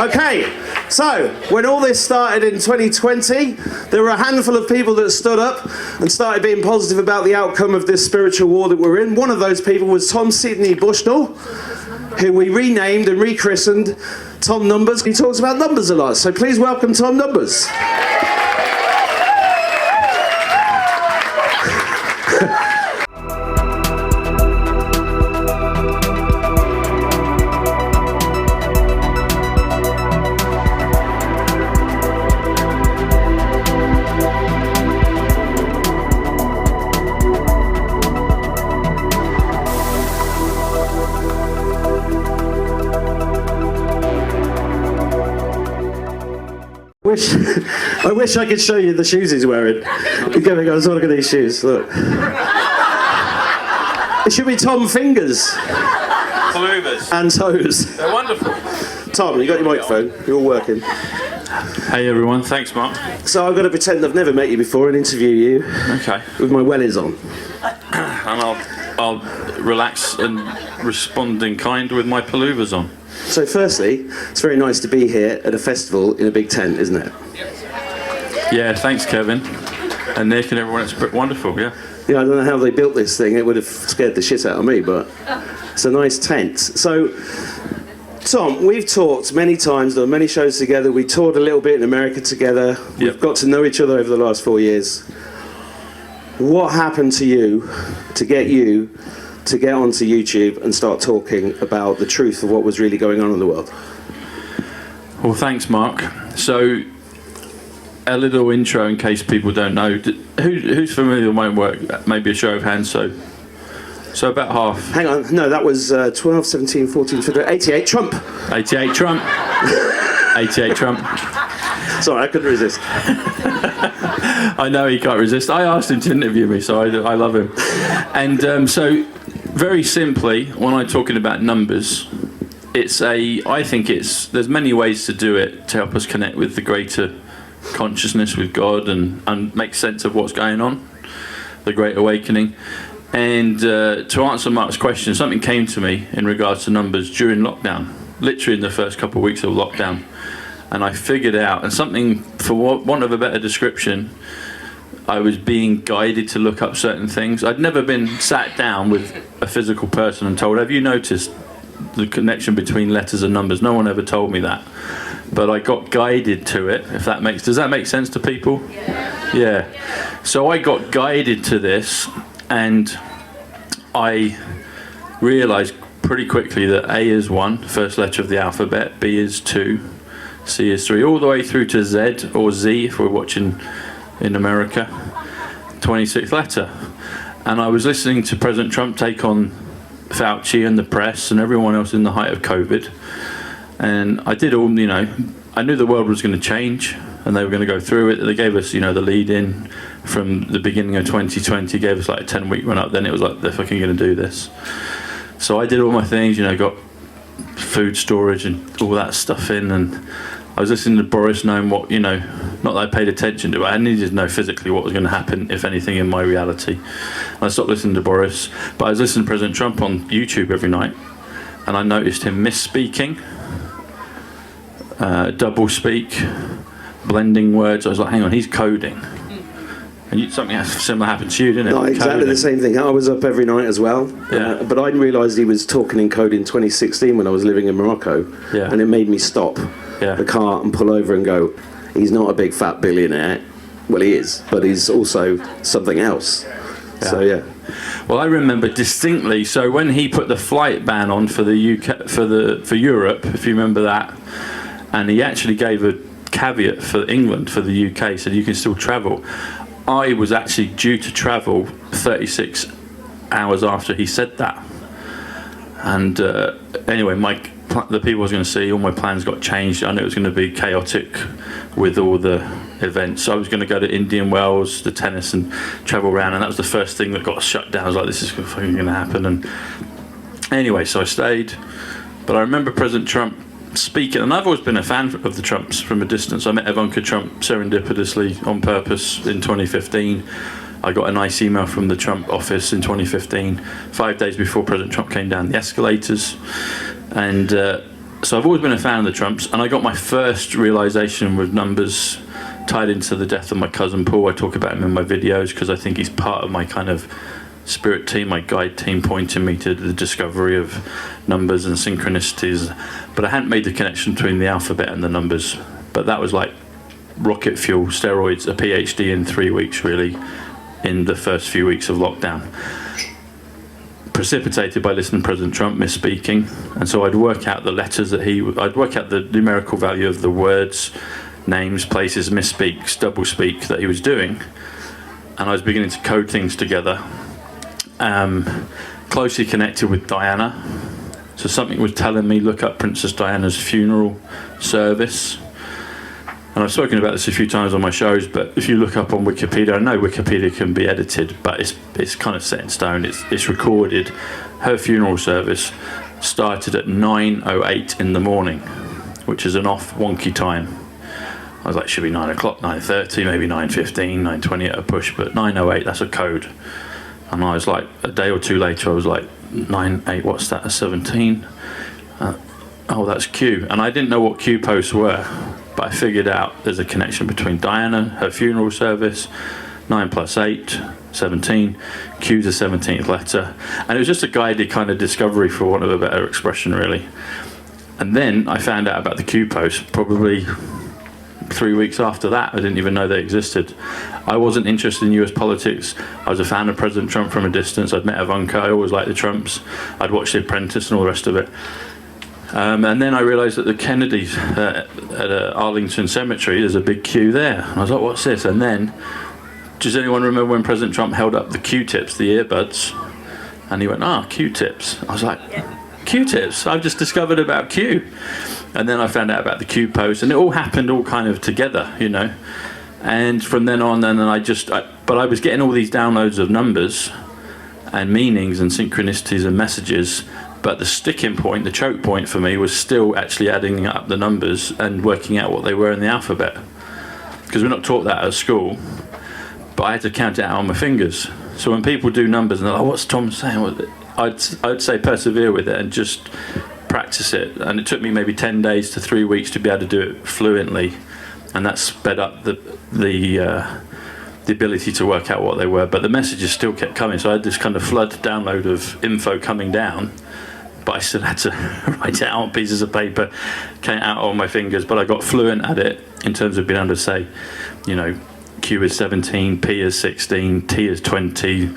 Okay, so when all this started in 2020, there were a handful of people that stood up and started being positive about the outcome of this spiritual war that we're in. One of those people was Tom Sidney Bushnell, who we renamed and rechristened Tom Numbers. He talks about numbers a lot, so please welcome Tom Numbers. I wish I could show you the shoes he's wearing. Give me, let's look at these shoes. Look. It should be Tom Fingers. Palouvers. And toes. They're wonderful. Tom, you got your microphone. You're all working. Hey everyone, thanks Mark. So I've got to pretend I've never met you before and interview you. Okay. With my wellies on. And I'll relax and respond in kind with my palouvers on. So firstly, it's very nice to be here at a festival in a big tent, isn't it? Yeah, thanks Kevin and Nick and everyone. It's wonderful, yeah. Yeah, I don't know how they built this thing. It would have scared the shit out of me, but it's a nice tent. So, Tom, we've talked many times, done many shows together. We toured a little bit in America together. We've got to know each other over the last 4 years. What happened to you to get onto YouTube and start talking about the truth of what was really going on in the world? Well, thanks, Mark. So, a little intro in case people don't know. Who's familiar with my work? Maybe a show of hands. So about half. Hang on. No, that was 12, 17, 14, 15, 88. Trump. 88 Trump. 88 Trump. Sorry, I couldn't resist. I know he can't resist. I asked him to interview me, so I love him. And so, very simply, when I'm talking about numbers, I think there's many ways to do it to help us connect with the greater consciousness, with God, and make sense of what's going on, the Great Awakening. And to answer Mark's question, something came to me in regards to numbers during lockdown, literally in the first couple of weeks of lockdown. And I figured out, and something, for want of a better description, I was being guided to look up certain things. I'd never been sat down with a physical person and told, have you noticed the connection between letters and numbers? No one ever told me that. But I got guided to it, does that make sense to people? Yeah. So I got guided to this, and I realized pretty quickly that A is 1, first letter of the alphabet, B is 2, C is 3, all the way through to Z, or Z if we're watching in America, 26th letter. And I was listening to President Trump take on Fauci and the press and everyone else in the height of COVID. And I did all, I knew the world was going to change and they were going to go through it. They gave us, the lead in from the beginning of 2020, gave us like a 10-week run up. Then it was like, they're fucking going to do this. So I did all my things, got food storage and all that stuff in, and I was listening to Boris, knowing what, not that I paid attention to it, I needed to know physically what was going to happen, if anything, in my reality. And I stopped listening to Boris, but I was listening to President Trump on YouTube every night, and I noticed him misspeaking, double speak, blending words. I was like, hang on, he's coding. And something similar happened to you, didn't it? No, exactly coding. The same thing. I was up every night as well. Yeah. But I realised he was talking in code in 2016 when I was living in Morocco. Yeah. And it made me stop the car and pull over and go, he's not a big fat billionaire. Well, he is, but he's also something else. Yeah. So, yeah. Well, I remember distinctly, so when he put the flight ban on for the UK, for Europe, if you remember that, and he actually gave a caveat for England, for the UK, said you can still travel. I was actually due to travel 36 hours after he said that. And anyway, the people I was going to see, all my plans got changed. I knew it was going to be chaotic with all the events. So I was going to go to Indian Wells, the tennis, and travel around, and that was the first thing that got shut down. I was like, this is fucking going to happen. And anyway, so I stayed. But I remember President Trump speaking, and I've always been a fan of the Trumps from a distance. I met Ivanka Trump serendipitously on purpose in 2015. I got a nice email from the Trump office in 2015, 5 days before President Trump came down the escalators. And so I've always been a fan of the Trumps, and I got my first realization with numbers tied into the death of my cousin Paul. I talk about him in my videos because I think he's part of my kind of spirit team, my guide team, pointing me to the discovery of numbers and synchronicities. But I hadn't made the connection between the alphabet and the numbers. But that was like rocket fuel, steroids, a PhD in 3 weeks, really, in the first few weeks of lockdown. Precipitated by listening to President Trump misspeaking, and so I'd work out the letters that I'd work out the numerical value of the words, names, places, misspeaks, double speak that he was doing, and I was beginning to code things together. Closely connected with Diana, so something was telling me look up Princess Diana's funeral service. And I've spoken about this a few times on my shows, but if you look up on Wikipedia, I know Wikipedia can be edited, but it's kind of set in stone. It's recorded. Her funeral service started at 9:08 in the morning, which is an off wonky time. I was like, should be 9 o'clock, 9:30, maybe 9:15, 9:20 at a push, but 9:08, that's a code. And I was like, a day or two later, I was like, 9:08, what's that, a 17? Oh, that's Q. And I didn't know what Q posts were. But I figured out there's a connection between Diana, her funeral service, 9 + 8, 17, Q's the 17th letter. And it was just a guided kind of discovery, for want of a better expression, really. And then I found out about the Q post probably 3 weeks after that. I didn't even know they existed. I wasn't interested in US politics. I was a fan of President Trump from a distance. I'd met Ivanka. I always liked the Trumps. I'd watched The Apprentice and all the rest of it. And then I realised that the Kennedys at Arlington Cemetery, there's a big queue there. And I was like, what's this? And then, does anyone remember when President Trump held up the Q-tips, the earbuds? And he went, Q-tips. I was like, Q-tips? I've just discovered about Q. And then I found out about the Q post, and it all happened all kind of together, you know. And from then on, but I was getting all these downloads of numbers and meanings and synchronicities and messages. But the sticking point, the choke point for me, was still actually adding up the numbers and working out what they were in the alphabet. Because we're not taught that at school, but I had to count it out on my fingers. So when people do numbers and they're like, what's Tom saying? I'd say persevere with it and just practice it. And it took me maybe 10 days to 3 weeks to be able to do it fluently. And that sped up the ability to work out what they were. But the messages still kept coming. So I had this kind of flood download of info coming down. But I still had to write it out on pieces of paper, count it out on my fingers. But I got fluent at it in terms of being able to say, you know, Q is 17, P is 16, T is 20,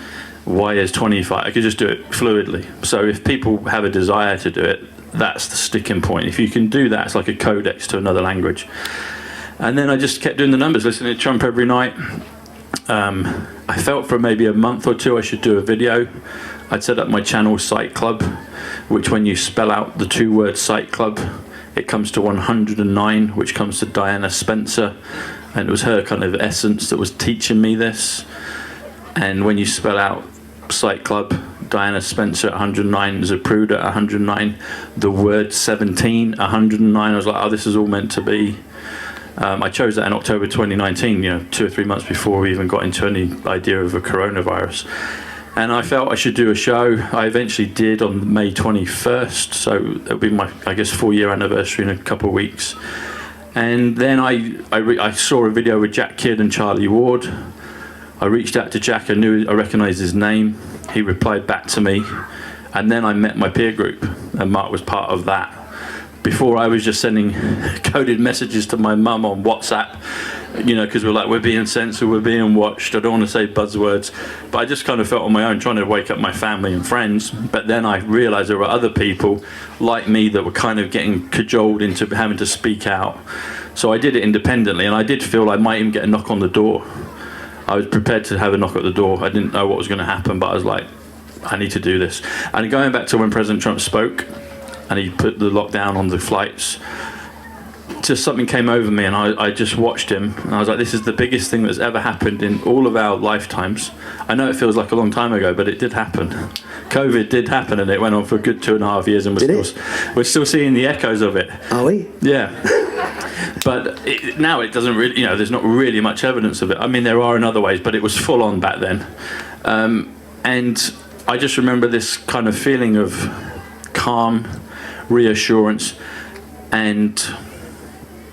Y is 25. I could just do it fluidly. So if people have a desire to do it, that's the sticking point. If you can do that, it's like a codex to another language. And then I just kept doing the numbers, listening to Trump every night. I felt for maybe a month or two I should do a video. I'd set up my channel Psych.Club, which when you spell out the two words Psych.Club, it comes to 109, which comes to Diana Spencer, and it was her kind of essence that was teaching me this. And when you spell out Psych.Club, Diana Spencer at 109, Zapruder at 109, the word 17, 109, I was like, oh, this is all meant to be. I chose that in October 2019, 2 or 3 months before we even got into any idea of a coronavirus. And I felt I should do a show. I eventually did on May 21st, so it'll be my, 4-year anniversary in a couple of weeks. And then I saw a video with Jack Kidd and Charlie Ward. I reached out to Jack, I recognised his name. He replied back to me. And then I met my peer group, and Mark was part of that. Before I was just sending coded messages to my mum on WhatsApp, because we're being censored, we're being watched. I don't want to say buzzwords, but I just kind of felt on my own trying to wake up my family and friends. But then I realised there were other people like me that were kind of getting cajoled into having to speak out. So I did it independently, and I did feel I might even get a knock on the door. I was prepared to have a knock at the door. I didn't know what was going to happen, but I was like, I need to do this. And going back to when President Trump spoke, and he put the lockdown on the flights, just something came over me, and I just watched him, and I was like, this is the biggest thing that's ever happened in all of our lifetimes. I know it feels like a long time ago, but it did happen. COVID did happen, and it went on for a good 2.5 years, and we're still seeing the echoes of it. Are we? Yeah. But now it doesn't really, there's not really much evidence of it. I mean, there are in other ways, but it was full on back then. And I just remember this kind of feeling of calm, reassurance, and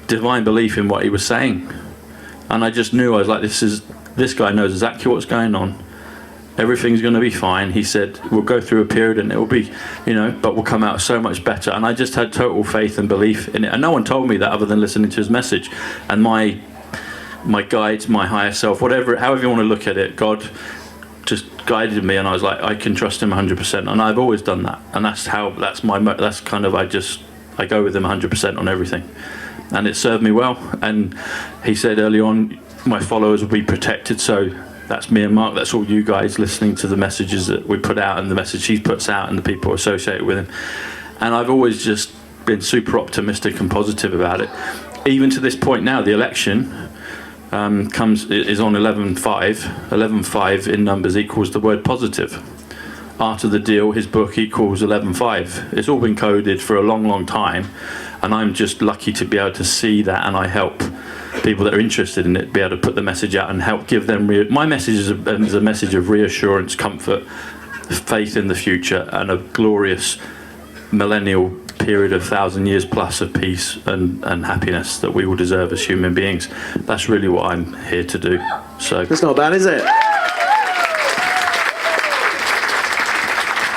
divine belief in what he was saying. And I just knew, I was like, this guy knows exactly what's going on. Everything's going to be fine. He said, we'll go through a period and it will be, but we'll come out so much better. And I just had total faith and belief in it. And no one told me that other than listening to his message. And my guides, my higher self, however you want to look at it, God just guided me, and I was like, I can trust him 100%. And I've always done that. And I go with him 100% on everything. And it served me well. And he said early on, my followers will be protected. So that's me and Mark, that's all you guys listening to the messages that we put out and the message he puts out and the people associated with him. And I've always just been super optimistic and positive about it. Even to this point now, the election is on 11.5. 11.5 in numbers equals the word positive. Art of the Deal, his book, equals 11.5. It's all been coded for a long, long time. And I'm just lucky to be able to see that, and I help people that are interested in it be able to put the message out and help give them my message is a message of reassurance, comfort, faith in the future, and a glorious millennial period of 1,000 years plus of peace and happiness that we will deserve as human beings. That's really what I'm here to do. So that's not bad, is it?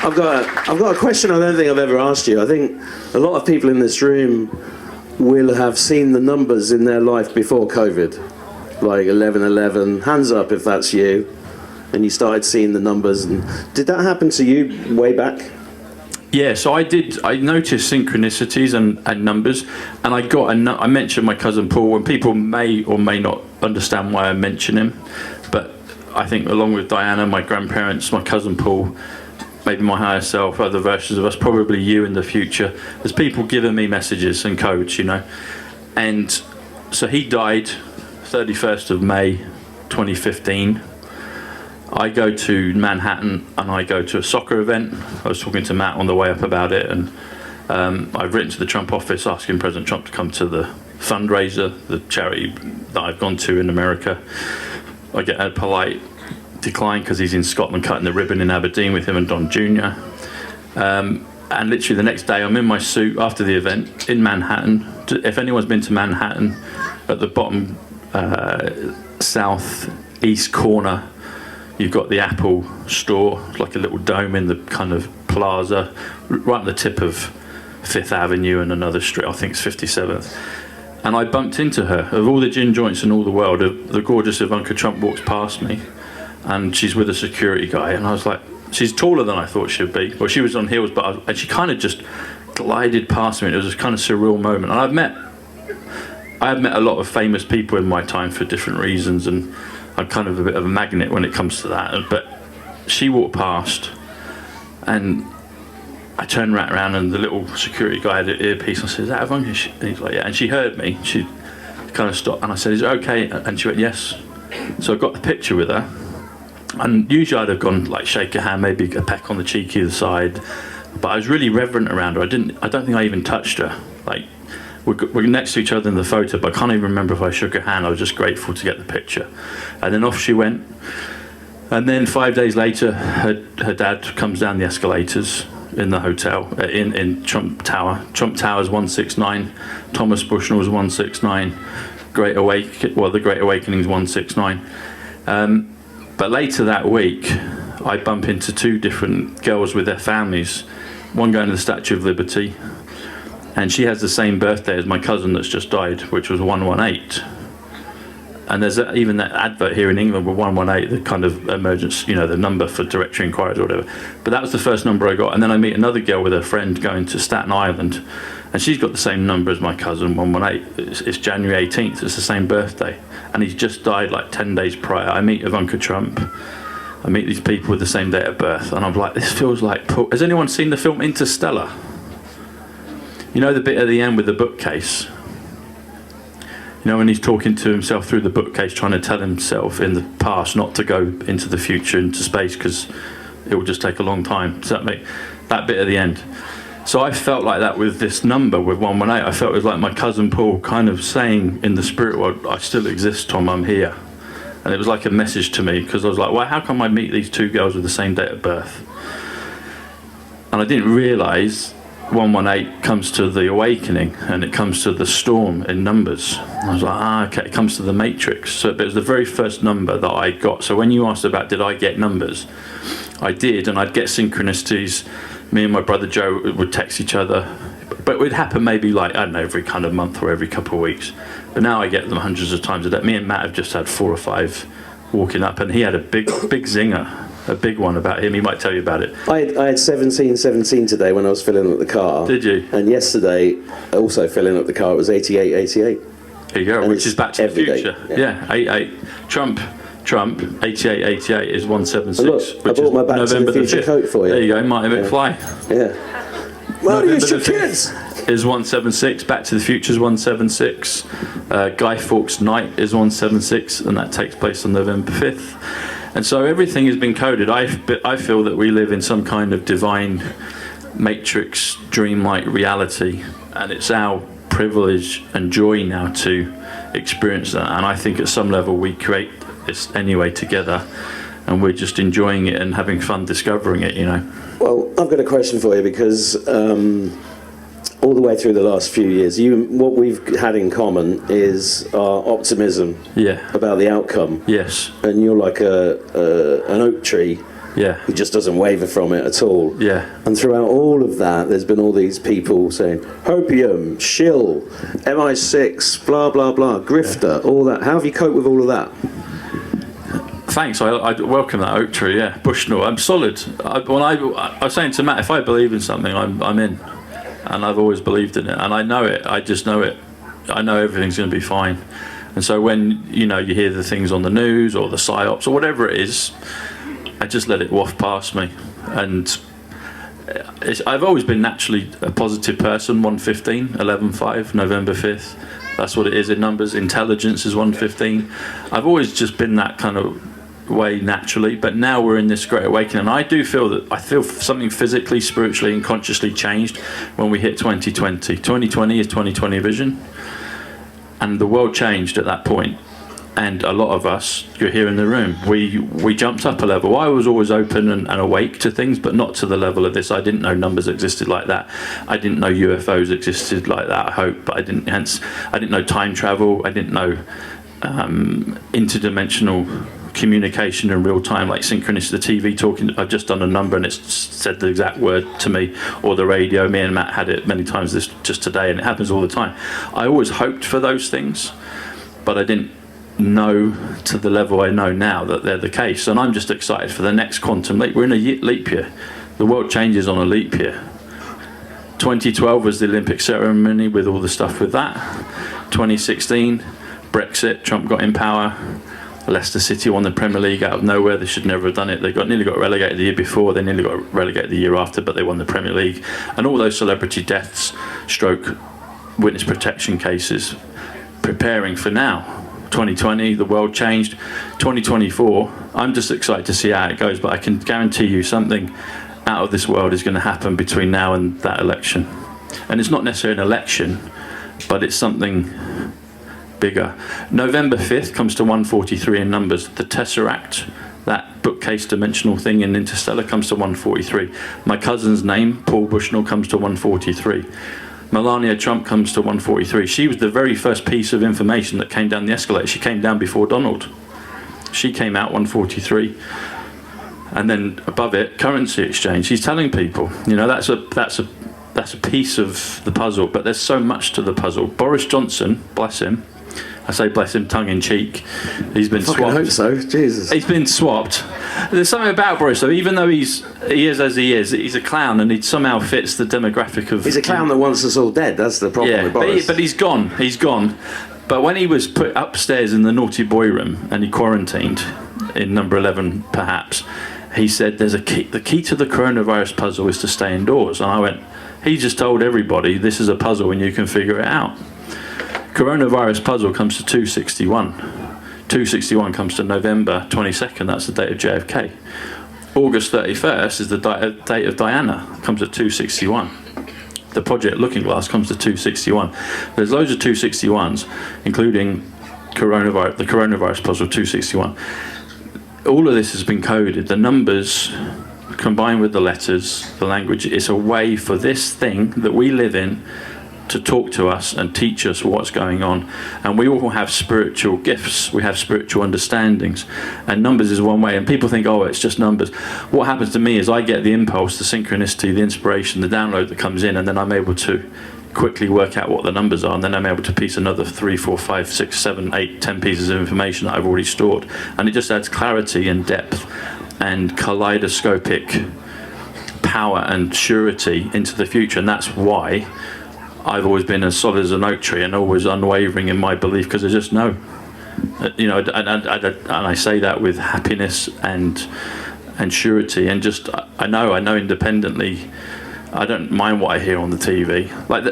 I've got a question I don't think I've ever asked you. I think a lot of people in this room will have seen the numbers in their life before COVID, like 1111. Hands up if that's you. And you started seeing the numbers. And did that happen to you way back? Yeah, so I did. I noticed synchronicities and numbers, and I mentioned my cousin Paul, and people may or may not understand why I mention him, but I think along with Diana, my grandparents, my cousin Paul, maybe my higher self, other versions of us, probably you in the future. There's people giving me messages and codes, And so he died 31st of May 2015. I go to Manhattan and I go to a soccer event. I was talking to Matt on the way up about it, and I've written to the Trump office asking President Trump to come to the fundraiser, the charity that I've gone to in America. I get a polite decline because he's in Scotland cutting the ribbon in Aberdeen with him and Don Jr. And literally the next day I'm in my suit after the event in Manhattan. If anyone's been to Manhattan, at the bottom south-east corner you've got the Apple store. It's like a little dome in the kind of plaza right at the tip of Fifth Avenue and another street, I think it's 57th. And I bumped into her. Of all the gin joints in all the world, the gorgeous Ivanka Trump walks past me, and she's with a security guy, and I was like, she's taller than I thought she'd be. Well, she was on heels, and she kind of just glided past me, and it was a kind of surreal moment. And I've met a lot of famous people in my time for different reasons, and I'm kind of a bit of a magnet when it comes to that. But she walked past, and I turned right around, and the little security guy had an earpiece. I said, "Is that Ivanka?" And he's like, "Yeah." And she heard me. She kind of stopped, and I said, "Is it okay?" And she went, "Yes." So I got the picture with her. And usually I'd have gone like shake her hand, maybe a peck on the cheek either side, but I was really reverent around her. I don't think I even touched her. Like we're next to each other in the photo, but I can't even remember if I shook her hand. I was just grateful to get the picture. And then off she went. And then 5 days later, her dad comes down the escalators in the hotel in Trump Tower. Trump Tower's 169. Thomas Bushnell's 169. The Great Awakening's 169. But later that week, I bump into two different girls with their families, one going to the Statue of Liberty, and she has the same birthday as my cousin that's just died, which was 118. And there's even that advert here in England with 118, the kind of emergency, the number for directory inquiries or whatever. But that was the first number I got. And then I meet another girl with her friend going to Staten Island, and she's got the same number as my cousin, 118. It's January 18th, it's the same birthday. And he's just died like 10 days prior. I meet Ivanka Trump. I meet these people with the same date of birth, and I'm like, this feels like... Has anyone seen the film Interstellar? You know the bit at the end with the bookcase? When he's talking to himself through the bookcase, trying to tell himself in the past not to go into the future, into space, because it will just take a long time. Does that make... That bit at the end. So I felt like that with this number, with 118. I felt it was like my cousin Paul kind of saying in the spirit world, I still exist, Tom, I'm here. And it was like a message to me, because I was like, well, how come I meet these two girls with the same date of birth? And I didn't realise 118 comes to the awakening, and it comes to the storm in numbers. I was like, okay, it comes to the matrix. So it was the very first number that I got. So when you asked about did I get numbers, I did, and I'd get synchronicities. Me and my brother Joe would text each other, but it would happen maybe like, I don't know, every kind of month or every couple of weeks. But now I get them hundreds of times a day. Me and Matt have just had 4 or 5 walking up, and he had a big zinger. A big one about him. He might tell you about it. I had 1717 today when I was filling up the car. Did you? And yesterday, also filling up the car, it was 8888. There you go, And which is Back to the Future. Day. Yeah, 88. Trump, 8888 is 176. Look, which I bought is my Back November to the Future the 5th. coat for you. There you go, Marty McFly. Yeah. Well, you should kids. Is 176. Back to the Future is 176. Guy Fawkes' Night is 176, and that takes place on November 5th. And so everything has been coded. I feel that we live in some kind of divine matrix, dreamlike reality, and it's our privilege and joy now to experience that. And I think at some level we create this anyway together, and we're just enjoying it and having fun discovering it, you know. Well, I've got a question for you, because all the way through the last few years, what we've had in common is our optimism about the outcome. Yes. And you're like an oak tree who just doesn't waver from it at all. Yeah. And throughout all of that, there's been all these people saying, hopium, shill, MI6, blah, blah, blah, grifter, all that. How have you coped with all of that? Thanks, I welcome that oak tree, yeah. Bushnell, I'm solid. I was saying to Matt, if I believe in something, I'm in. And I've always believed in it, and I know it. I just know it. I know everything's going to be fine. And so when you hear the things on the news or the psyops or whatever it is, I just let it waft past me. And I've always been naturally a positive person. 115, 11.5, November 5th. That's what it is in numbers. Intelligence is 115. I've always just been that kind of way naturally, but now we're in this great awakening, and I feel something physically, spiritually and consciously changed when we hit 2020. 2020 is 2020 vision, and the world changed at that point. And a lot of us, you're here in the room, we jumped up a level. I was always open and awake to things, but not to the level of this. I didn't know numbers existed like that. I didn't know UFOs existed like that, I hope, but I didn't know time travel. I didn't know interdimensional communication in real time, like synchronicity, the TV talking. I've just done a number and it's said the exact word to me, or the radio. Me and Matt had it many times just today, and it happens all the time. I always hoped for those things, but I didn't know to the level I know now that they're the case. And I'm just excited for the next quantum leap. We're in a leap year. The world changes on a leap year. 2012 was the Olympic ceremony with all the stuff with that. 2016, Brexit, Trump got in power. Leicester City won the Premier League out of nowhere. They should never have done it. They nearly got relegated the year before. They nearly got relegated the year after, but they won the Premier League. And all those celebrity deaths, stroke, witness protection cases, preparing for now. 2020, the world changed. 2024, I'm just excited to see how it goes, but I can guarantee you something out of this world is going to happen between now and that election. And it's not necessarily an election, but it's something bigger. November 5th comes to 143 in numbers. The Tesseract, that bookcase dimensional thing in Interstellar, comes to 143. My cousin's name, Paul Bushnell, comes to 143. Melania Trump comes to 143. She was the very first piece of information that came down the escalator. She came down before Donald. She came out 143. And then above it, currency exchange. He's telling people, that's a piece of the puzzle, but there's so much to the puzzle. Boris Johnson, bless him, I say bless him tongue in cheek, he's been swapped. I hope so, Jesus. He's been swapped. There's something about Boris, though, even though he is as he is, he's a clown, and he somehow fits the demographic of... He's a clown that wants us all dead, that's the problem with Boris. But he's gone. But when he was put upstairs in the naughty boy room, and he quarantined, in number 11 perhaps, he said there's a key. The key to the coronavirus puzzle is to stay indoors. And I went, he just told everybody this is a puzzle and you can figure it out. Coronavirus puzzle comes to 261. 261 comes to November 22nd, that's the date of JFK. August 31st is the date of Diana, comes at 261. The Project Looking Glass comes to 261. There's loads of 261s, including the coronavirus puzzle 261. All of this has been coded. The numbers combined with the letters, the language, it's a way for this thing that we live in to talk to us and teach us what's going on. And we all have spiritual gifts, we have spiritual understandings, and numbers is one way. And people think, oh, it's just numbers. What happens to me is I get the impulse, the synchronicity, the inspiration, the download that comes in, and then I'm able to quickly work out what the numbers are, and then I'm able to piece another 3, 4, 5, 6, 7, 8, 10 pieces of information that I've already stored, and it just adds clarity and depth and kaleidoscopic power and surety into the future. And that's why I've always been as solid as an oak tree and always unwavering in my belief, because I just know, you know, and I say that with happiness and surety, and just I know independently. I don't mind what I hear on the TV. Like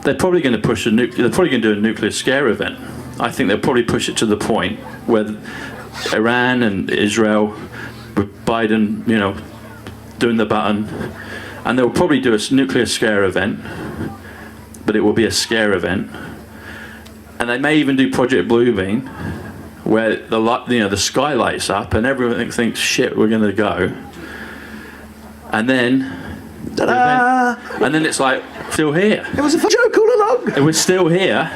they're probably going to push they're probably going to do a nuclear scare event. I think they'll probably push it to the point where Iran and Israel, with Biden, you know, doing the button, and they'll probably do a nuclear scare event, but it will be a scare event. And they may even do Project Bluebeam, where the sky lights up and everyone thinks, shit, we're going to go. And then, and then it's like, still here. It was a joke all along. And we're still here.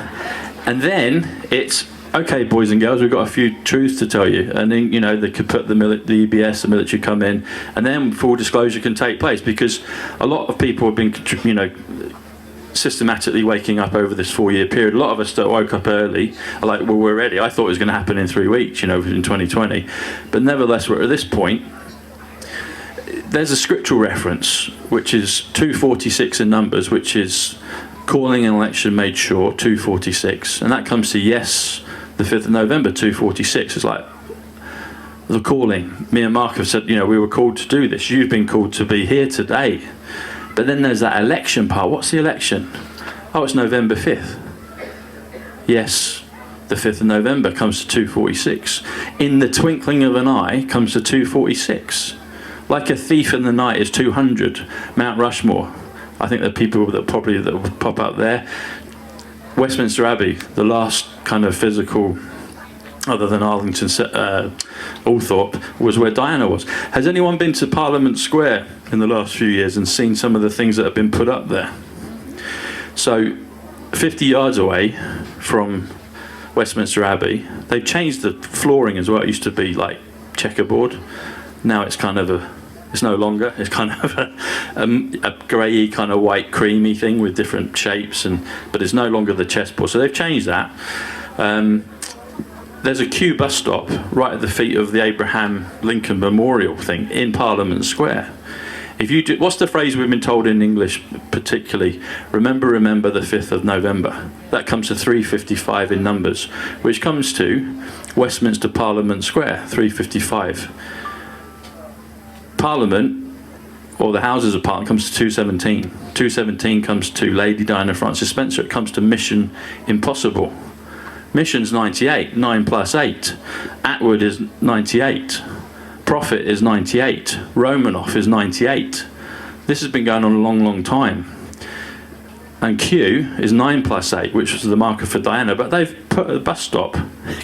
And then it's, okay, boys and girls, we've got a few truths to tell you. And then, you know, they could put the EBS, the military come in, and then full disclosure can take place, because a lot of people have been, you know, systematically waking up over this 4-year period. A lot of us that woke up early are like, well, we're ready. I thought it was going to happen in 3 weeks, you know, in 2020. But nevertheless, we're at this point. There's a scriptural reference, which is 246 in Numbers, which is calling an election made sure, 246. And that comes to yes, the 5th of November, 246. It's like the calling. Me and Mark have said, you know, we were called to do this. You've been called to be here today. But then there's that election part. What's the election? Oh, it's November 5th. Yes, the 5th of November comes to 246. In the twinkling of an eye comes to 246. Like a thief in the night is 200. Mount Rushmore. I think the people that would pop up there. Westminster Abbey, the last kind of physical, other than Arlington, Althorpe, was where Diana was. Has anyone been to Parliament Square in the last few years and seen some of the things that have been put up there? So 50 yards away from Westminster Abbey, they've changed the flooring as well. It used to be like checkerboard. Now it's kind of it's no longer. It's kind of a grey kind of white creamy thing with different shapes, but it's no longer the chessboard. So they've changed that. There's a Q bus stop right at the feet of the Abraham Lincoln Memorial thing in Parliament Square. If you do, what's the phrase we've been told in English particularly? Remember the 5th of November. That comes to 355 in Numbers, which comes to Westminster Parliament Square, 355. Parliament, or the Houses of Parliament, comes to 217. 217 comes to Lady Diana Frances Spencer. It comes to Mission Impossible. Mission's 98, 9 plus 8. Atwood is 98. Prophet is 98. Romanoff is 98. This has been going on a long, long time. And Q is 9 plus 8, which was the marker for Diana, but they've put a bus stop,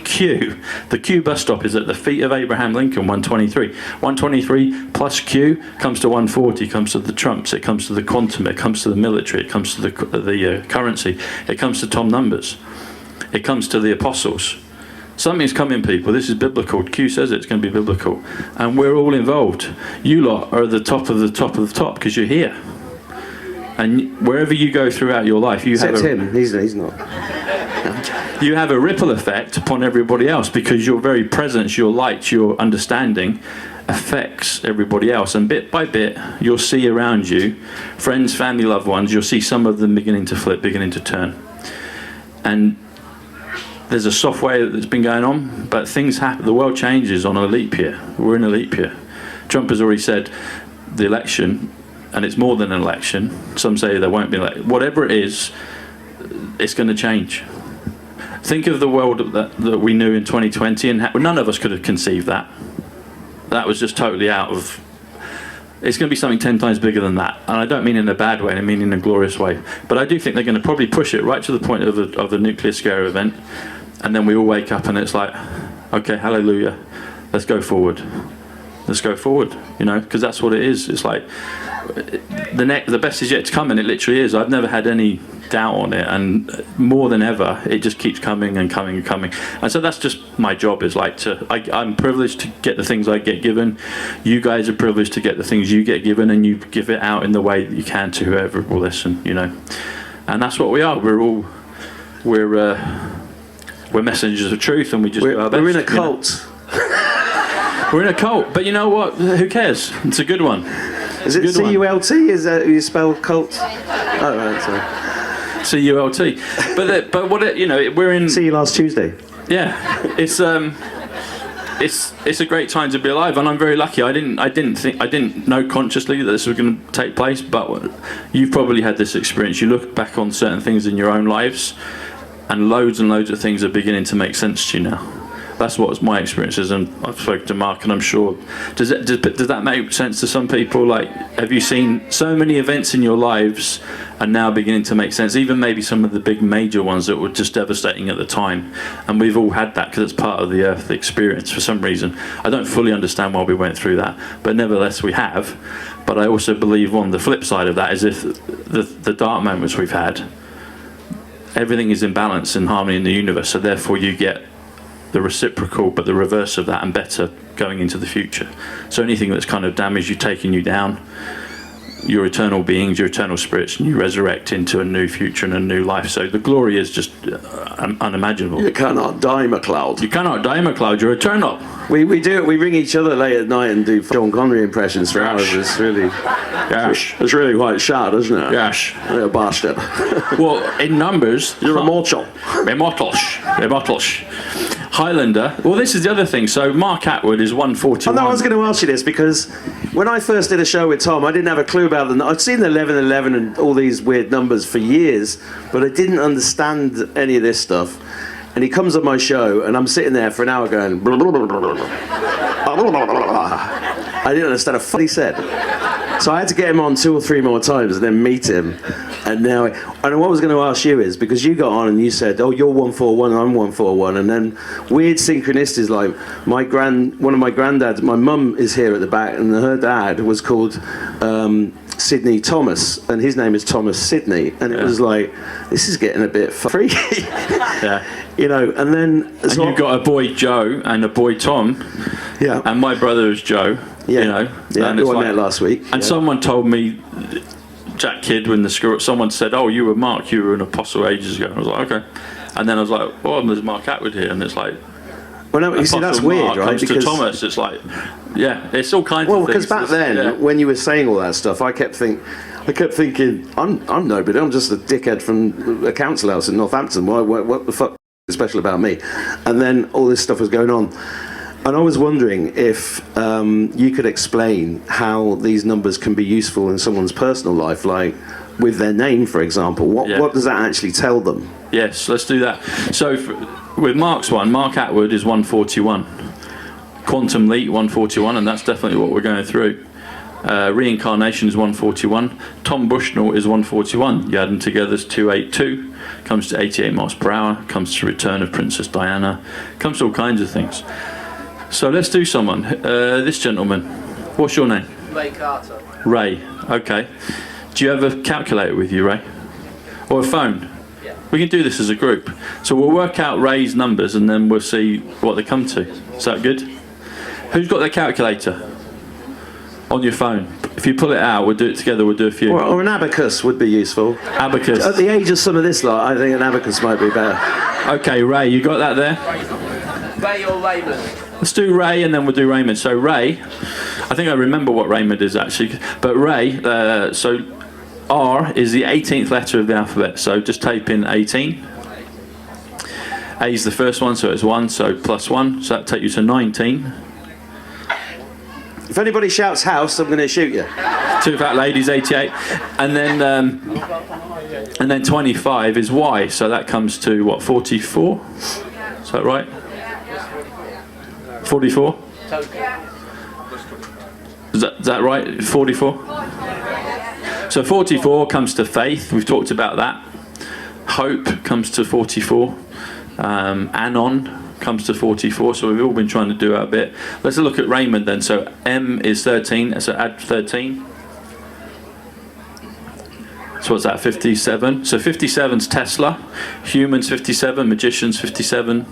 Q. The Q bus stop is at the feet of Abraham Lincoln, 123. 123 plus Q comes to 140, comes to the Trumps, it comes to the quantum, it comes to the military, it comes to the currency, it comes to Tom Numbers, it comes to the apostles. Something's coming, people. This is biblical. Q says it's going to be biblical. And we're all involved. You lot are at the top of the top of the top because you're here. And wherever you go throughout your life, you have him. He's not. You have a ripple effect upon everybody else, because your very presence, your light, your understanding affects everybody else. And bit by bit, you'll see around you, friends, family, loved ones, you'll see some of them beginning to flip, beginning to turn. And there's a software that's been going on, but things happen. The world changes on a leap year. We're in a leap year. Trump has already said the election, and it's more than an election. Some say there won't be an election. Whatever it is, it's going to change. Think of the world that we knew in 2020, and none of us could have conceived that. That was just totally out of... It's going to be something 10 times bigger than that. And I don't mean in a bad way, I mean in a glorious way. But I do think they're going to probably push it right to the point of the nuclear scare event. And then we all wake up and it's like, okay, hallelujah, let's go forward. let's go forward, you know, because that's what it is. It's like the best is yet to come, and it literally is. I've never had any doubt on it, and more than ever, it just keeps coming and coming and coming. And so that's just my job, is like I'm privileged to get the things I get given. You guys are privileged to get the things you get given, and you give it out in the way that you can to whoever will listen, you know. And that's what we are. We're messengers of truth, and we just do our best. We're in a cult. We're in a cult, but you know what? Who cares? It's a good one. Is it CULT? Is that how you spell cult? Oh, right, sorry. CULT. But what it, you know, we're in. See you last Tuesday. Yeah, it's a great time to be alive, and I'm very lucky. I didn't know consciously that this was going to take place, but you've probably had this experience. You look back on certain things in your own lives, and loads of things are beginning to make sense to you now. That's what my experience is, and I've spoken to Mark, and I'm sure. Does that make sense to some people? Like, have you seen so many events in your lives are now beginning to make sense? Even maybe some of the big major ones that were just devastating at the time, and we've all had that because it's part of the Earth experience for some reason. I don't fully understand why we went through that, but nevertheless we have. But I also believe on the flip side of that is if the dark moments we've had, everything is in balance and harmony in the universe, so therefore you get the reciprocal, but the reverse of that, and better going into the future. So anything that's kind of damaged you, taking you down, your eternal beings, your eternal spirits, and you resurrect into a new future and a new life. So the glory is just unimaginable. You cannot die, MacLeod. You cannot die, MacLeod. You're eternal. We do it. We ring each other late at night and do Sean Connery impressions for hours. It's really, it's really quite sad, isn't it? Yes. You're a bastard. Well, in numbers, you're immortal. Immortals. Highlander. Well, this is the other thing. So Mark Atwood is 141. Oh, no, I was going to ask you this because when I first did a show with Tom, I didn't have a clue about them. I'd seen the 1111 and all these weird numbers for years, but I didn't understand any of this stuff. And he comes on my show, and I'm sitting there for an hour going, blah, blah, blah, blah, blah, blah. I didn't understand a fuck he said. So I had to get him on 2 or 3 more times and then meet him. And now, and what I was going to ask you is, because you got on and you said, oh, you're 141 and I'm 141, and then weird synchronicities, like one of my granddads, my mum is here at the back, and her dad was called Sidney Thomas, and his name is Thomas Sidney, and it was like, this is getting a bit freaky. Yeah. You know, and then... And you've got a boy Joe and a boy Tom. Yeah. And my brother is Joe. Yeah. You know. Yeah, and who I met last week. And someone told me, Jack Kidd, when the school, someone said, oh, you were Mark, you were an apostle ages ago. And I was like, okay. And then I was like, oh, there's Mark Atwood here. And it's like... Well, no, you see, that's weird, Mark right? Comes because to Thomas, it's like, yeah, it's all kinds of things. Well, because back then, when you were saying all that stuff, I kept thinking, I'm nobody. I'm just a dickhead from a council house in Northampton. What the fuck is special about me? And then all this stuff was going on. And I was wondering if you could explain how these numbers can be useful in someone's personal life, like with their name, for example. What does that actually tell them? Yes, let's do that. So with Mark's one, Mark Atwood is 141. Quantum Leap, 141, and that's definitely what we're going through. Reincarnation is 141. Tom Bushnell is 141. You add them together, it's 282. Comes to 88 miles per hour. Comes to Return of Princess Diana. Comes to all kinds of things. So let's do someone. This gentleman. What's your name? Ray Carter. Ray. Okay. Do you have a calculator with you, Ray? Or a phone? Yeah. We can do this as a group. So we'll work out Ray's numbers and then we'll see what they come to. Is that good? Who's got their calculator? On your phone. If you pull it out, we'll do it together, we'll do a few. Or an abacus would be useful. Abacus. At the age of some of this lot, I think an abacus might be better. Okay, Ray, you got that there? Ray or Raymond? Let's do Ray and then we'll do Raymond. So Ray, I think I remember what Raymond is actually, but Ray, so R is the 18th letter of the alphabet, so just type in 18. A is the first one, so it's 1, so plus 1, so that takes you to 19. If anybody shouts house, I'm going to shoot you. Two fat ladies, 88. And then 25 is Y, so that comes to what, 44? Is that right? 44? Is that right? 44? So 44 comes to faith, we've talked about that. Hope comes to 44. Anon comes to 44, so we've all been trying to do our bit. Let's look at Raymond then. So M is 13, so add 13. So what's that, 57? So 57's Tesla, humans 57, magicians 57,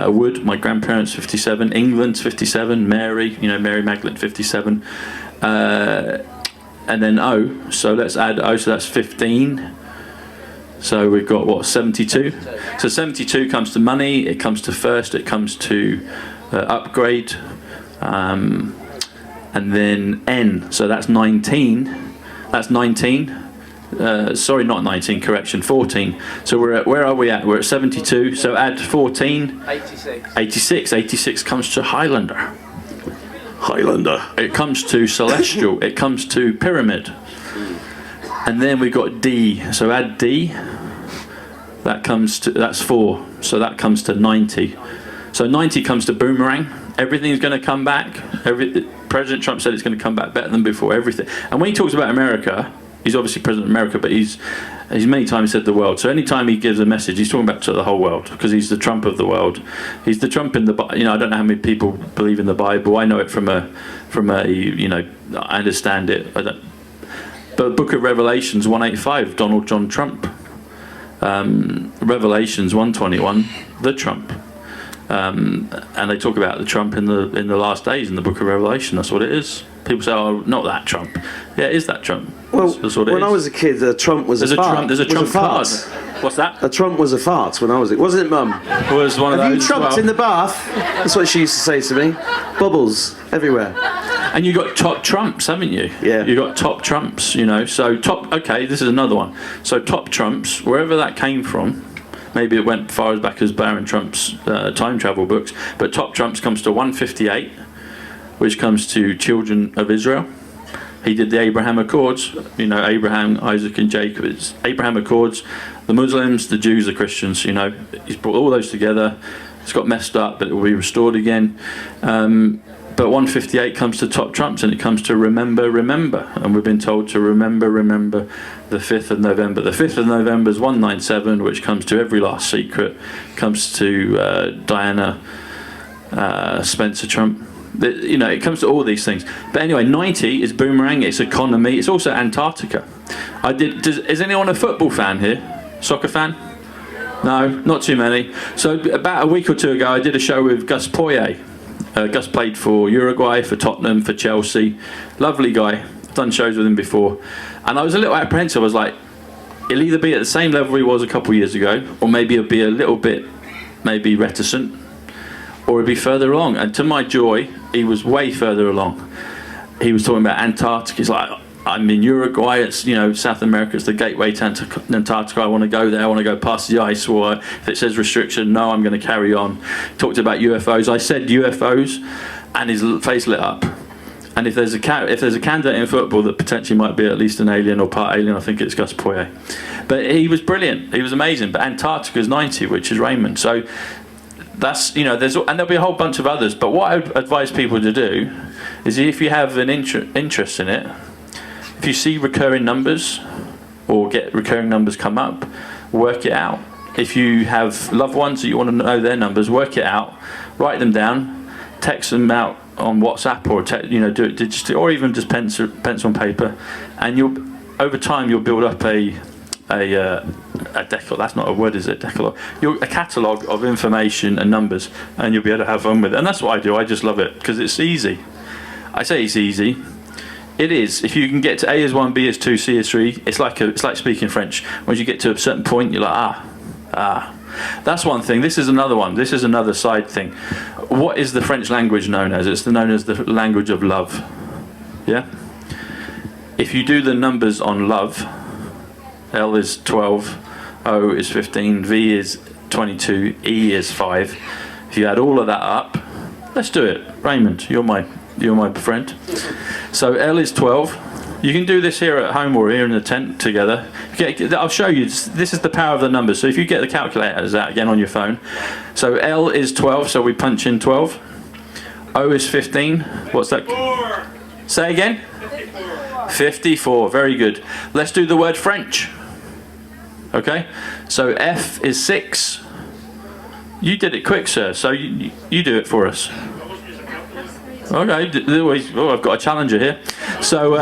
Wood, my grandparents 57, England's 57, Mary, Mary Magdalene 57, and then O, so let's add O, so that's 15. So we've got, what, 72? So 72 comes to money, it comes to first, it comes to upgrade, and then N, so that's 19. That's 19. Sorry, not 19, correction, 14. So where are we at? We're at 72, so add 14. 86. 86 comes to Highlander. Highlander. It comes to Celestial, it comes to Pyramid. And then we've got D, so add D, that's 4, so that comes to 90. So 90 comes to Boomerang, everything's going to come back, President Trump said it's going to come back better than before, everything. And when he talks about America, he's obviously President of America, but he's many times said the world. So anytime he gives a message, he's talking about to the whole world, because he's the Trump of the world. He's the Trump in the, I don't know how many people believe in the Bible. I know it from a, I understand it. But Book of Revelations 185, Donald John Trump. Revelations 121, the Trump. And they talk about the Trump in the last days in the Book of Revelation. That's what it is. People say, "Oh, not that Trump." Yeah, it is that Trump. Well, that's what it when is. I was a kid, a Trump was a fart. There's a Trump card. What's that? A Trump was a fart when I was a kid. Wasn't it, Mum? Was one of Have you those. trumped in the bath? That's what she used to say to me. Bubbles everywhere. And you got top trumps, haven't you? Yeah. You got top trumps, So okay, this is another one. So top trumps, wherever that came from, maybe it went far as back as Baron Trump's time travel books, but top trumps comes to 158, which comes to children of Israel. He did the Abraham Accords, Abraham, Isaac and Jacob. It's Abraham Accords, the Muslims, the Jews, the Christians, He's brought all those together. It's got messed up, but it will be restored again. But 158 comes to top trumps, and it comes to remember. And we've been told to remember the 5th of November. The 5th of November is 197, which comes to every last secret, comes to Diana, Spencer Trump. It comes to all these things. But anyway, 90 is Boomerang, it's economy, it's also Antarctica. Is anyone a football fan here? Soccer fan? No, not too many. So about a week or two ago, I did a show with Gus Poyet. Gus played for Uruguay, for Tottenham, for Chelsea. Lovely guy. I've done shows with him before. And I was a little apprehensive. I was like, he'll either be at the same level he was a couple of years ago, or maybe he'll be a little bit maybe reticent, or he'll be further along. And to my joy, he was way further along. He was talking about Antarctica. He's like, I'm in Uruguay, it's South America, it's the gateway to Antarctica. I want to go there, I want to go past the ice wall. If it says restriction, no, I'm going to carry on. Talked about UFOs. I said UFOs, and his face lit up. And if there's a candidate in football that potentially might be at least an alien or part alien, I think it's Gus Poyet. But he was brilliant. He was amazing. But Antarctica's 90, which is Raymond. So that's and there'll be a whole bunch of others. But what I would advise people to do is, if you have an interest in it, if you see recurring numbers or get recurring numbers come up, work it out. If you have loved ones that you want to know their numbers, work it out, write them down, text them out on WhatsApp, or do it digitally, or even just pencil on paper, and over time you'll build up a decalogue. That's not a word, is it? Decalogue. A catalogue of information and numbers, and you'll be able to have fun with it. And that's what I do. I just love it because it's easy. I say it's easy. It is. If you can get to A is 1, B is 2, C is 3, it's like speaking French. Once you get to a certain point, you're like, That's one thing. This is another one. This is another side thing. What is the French language known as? It's known as the language of love. Yeah? If you do the numbers on love, L is 12, O is 15, V is 22, E is 5. If you add all of that up, let's do it. Raymond, you're my friend. So L is 12. You can do this here at home or here in the tent together. I'll show you. This is the power of the numbers. So if you get the calculators out again on your phone. So L is 12, so we punch in 12. O is 15. What's that? 54. Say again? 54. Very good. Let's do the word French. Okay? So F is 6. You did it quick, sir, so you do it for us. Okay, I've got a challenger here. So,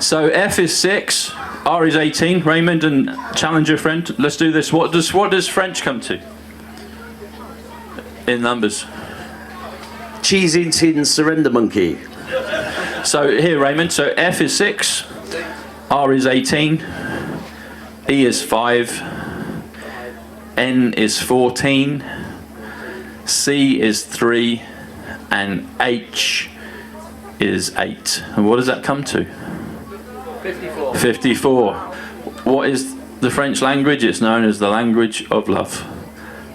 so F is 6, R is 18. Raymond and challenger friend, let's do this. What does French come to in numbers? Cheese eating surrender monkey. So here, Raymond. So F is 6, R is 18, E is 5, N is 14, C is 3, and H is 8. And what does that come to? 54. 54. What is the French language? It's known as the language of love.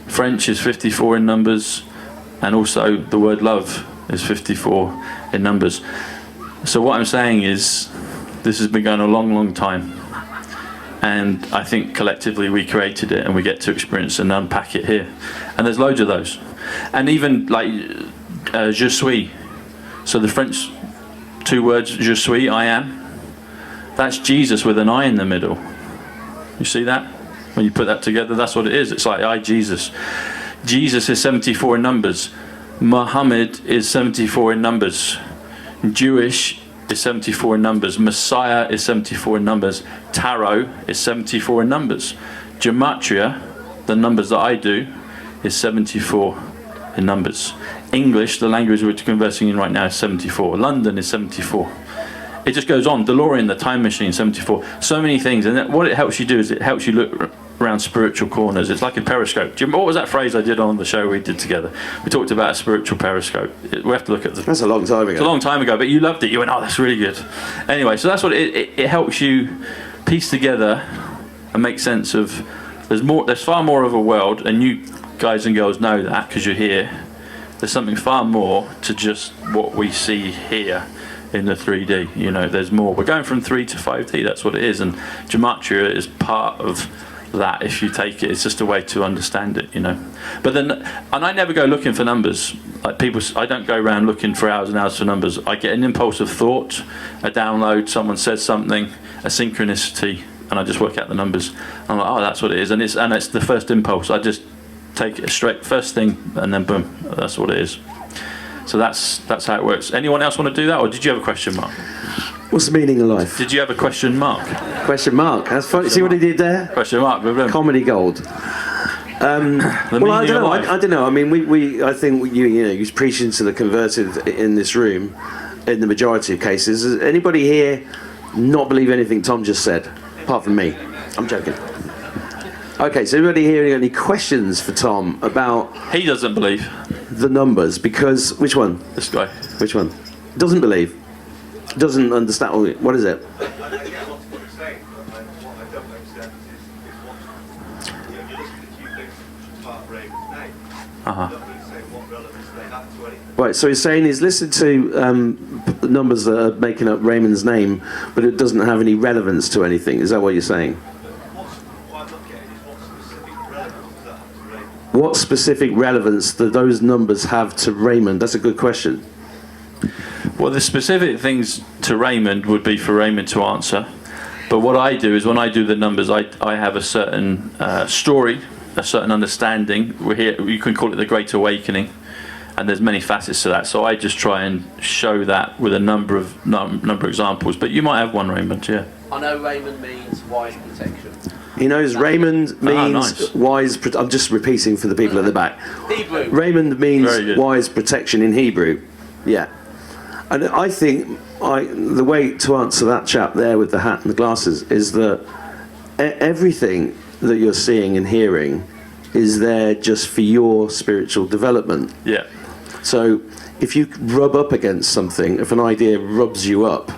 French is 54 in numbers, and also the word love is 54 in numbers. So what I'm saying is, this has been going a long, long time. And I think collectively we created it, and we get to experience and unpack it here. And there's loads of those. And even like je suis. So the French 2 words, je suis, I am. That's Jesus with an I in the middle. You see that? When you put that together, that's what it is. It's like I, Jesus. Jesus is 74 in numbers. Muhammad is 74 in numbers. Jewish is 74 in numbers. Messiah is 74 in numbers. Tarot is 74 in numbers. Gematria, the numbers that I do, is 74 in numbers. English, the language we're conversing in right now, is 74. London is 74. It just goes on. DeLorean, the time machine, 74. So many things. And what it helps you do is it helps you look around spiritual corners. It's like a periscope. Do you remember, what was that phrase I did on the show we did together? We talked about a spiritual periscope. We have to look at the... That's a long time ago. It's a long time ago, but you loved it. You went, oh, that's really good. Anyway, so that's what it helps you piece together and make sense of... There's far more of a world, and you guys and girls know that because you're here. There's something far more to just what we see here in the 3D. You know, there's more. We're going from 3 to 5D, that's what it is, and Gematria is part of that. If you take it, it's just a way to understand it, you know. But then, and I never go looking for numbers. Like people, I don't go around looking for hours and hours for numbers. I get an impulse of thought, a download, someone says something, a synchronicity, and I just work out the numbers. I'm like, oh, that's what it is, and it's the first impulse. I just take it straight, first thing, and then boom, that's what it is. So that's how it works. Anyone else want to do that, or did you have a question mark? What's the meaning of life? Did you have a question mark? Question mark. That's funny. See what he did there? Question mark. Comedy gold. Well, I don't know. I don't know. I mean, I think you're preaching to the converted in this room, in the majority of cases. Does anybody here not believe anything Tom just said, apart from me? I'm joking. Okay, so anybody here got any questions for Tom about... He doesn't believe. The numbers, because... Which one? This guy. Which one? Doesn't believe. Doesn't understand. What is it? Right, so he's saying he's listened to the numbers that are making up Raymond's name, but it doesn't have any relevance to anything. Is that what you're saying? What specific relevance do those numbers have to Raymond? That's a good question. Well, the specific things to Raymond would be for Raymond to answer. But what I do is when I do the numbers, I have a certain story, a certain understanding. We're here, you can call it the Great Awakening, and there's many facets to that. So I just try and show that with a number of examples. But you might have one, Raymond, yeah. I know Raymond means wise protection. He knows Raymond means nice. wise... I'm just repeating for the people at the back. Hebrew. Raymond means wise protection in Hebrew. Yeah. And I think the way to answer that chap there with the hat and the glasses is that everything that you're seeing and hearing is there just for your spiritual development. Yeah. So if you rub up against something, if an idea rubs you up,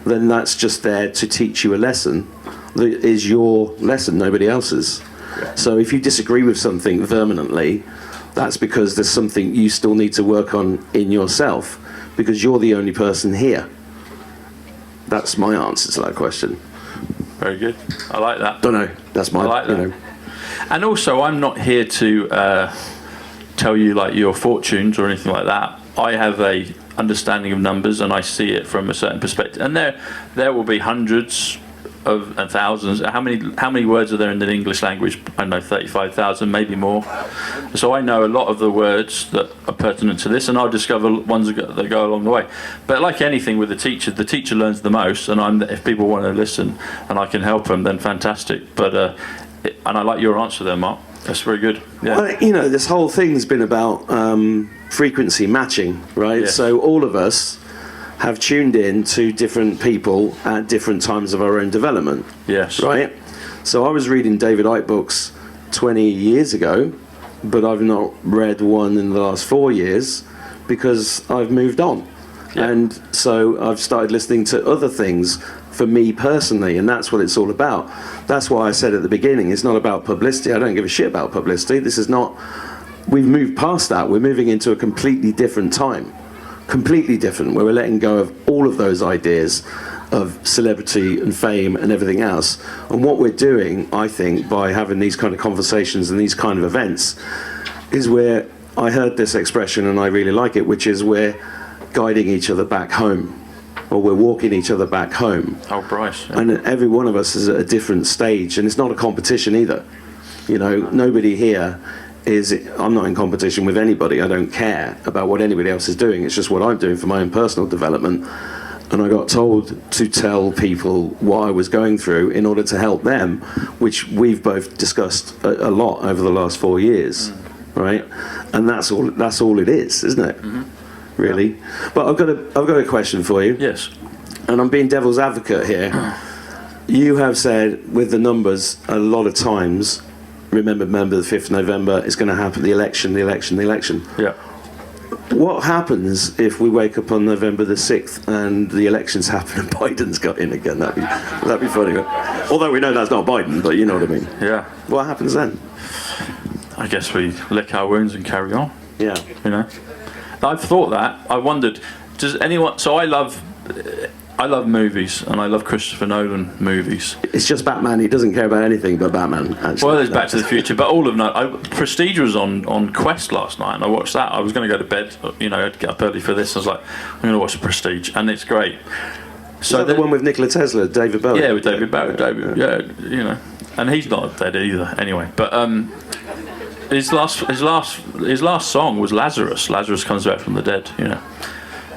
then that's just there to teach you a lesson that is your lesson, nobody else's. Yeah. So if you disagree with something vehemently, that's because there's something you still need to work on in yourself, because you're the only person here. That's my answer to that question. Very good. I like that. Don't know. That's my... I like that. And also, I'm not here to tell you like your fortunes or anything like that. I have a understanding of numbers, and I see it from a certain perspective. And there will be hundreds and thousands. How many words are there in the English language? I don't know, 35,000, maybe more. So I know a lot of the words that are pertinent to this, and I'll discover ones that go along the way. But like anything with the teacher learns the most, and if people want to listen and I can help them, then fantastic. But and I like your answer there, Mark. That's very good. Yeah. Well, this whole thing's been about frequency matching, right? Yes. So all of us have tuned in to different people at different times of our own development. Yes. Right? So I was reading David Icke books 20 years ago, but I've not read one in the last 4 years because I've moved on. Yeah. And so I've started listening to other things for me personally, and that's what it's all about. That's why I said at the beginning, it's not about publicity. I don't give a shit about publicity. This is not... We've moved past that. We're moving into a completely different time. Completely different, where we're letting go of all of those ideas of celebrity and fame and everything else. And what we're doing, I think, by having these kind of conversations and these kind of events, is where I heard this expression and I really like it, which is we're guiding each other back home, or we're walking each other back home. Oh, Bryce. Yeah. And every one of us is at a different stage, and it's not a competition either. Nobody here I'm not in competition with anybody. I don't care about what anybody else is doing. It's just what I'm doing for my own personal development. And I got told to tell people what I was going through in order to help them, which we've both discussed a lot over the last 4 years, right? And that's all it is, isn't it? Mm-hmm. Really. But I've got a question for you. Yes. And I'm being devil's advocate here. You have said with the numbers a lot of times, remember the 5th of November, it's going to happen, the election. Yeah. What happens if we wake up on November the 6th and the elections happen and Biden's got in again? That'd be funny. Although we know that's not Biden, but you know what I mean. Yeah. What happens then? I guess we lick our wounds and carry on. Yeah. I've thought that. I wondered, does anyone... So I love movies, and I love Christopher Nolan movies. It's just Batman. He doesn't care about anything but Batman, actually. Well, there's Back to the Future, but all of them. Prestige was on Quest last night, and I watched that. I was going to go to bed, I'd get up early for this. I was like, I'm going to watch the Prestige, and it's great. So the one with Nikola Tesla, David Bowie? Yeah, with David Bowie. And he's not dead either, anyway. But his last song was Lazarus. Lazarus comes back from the dead.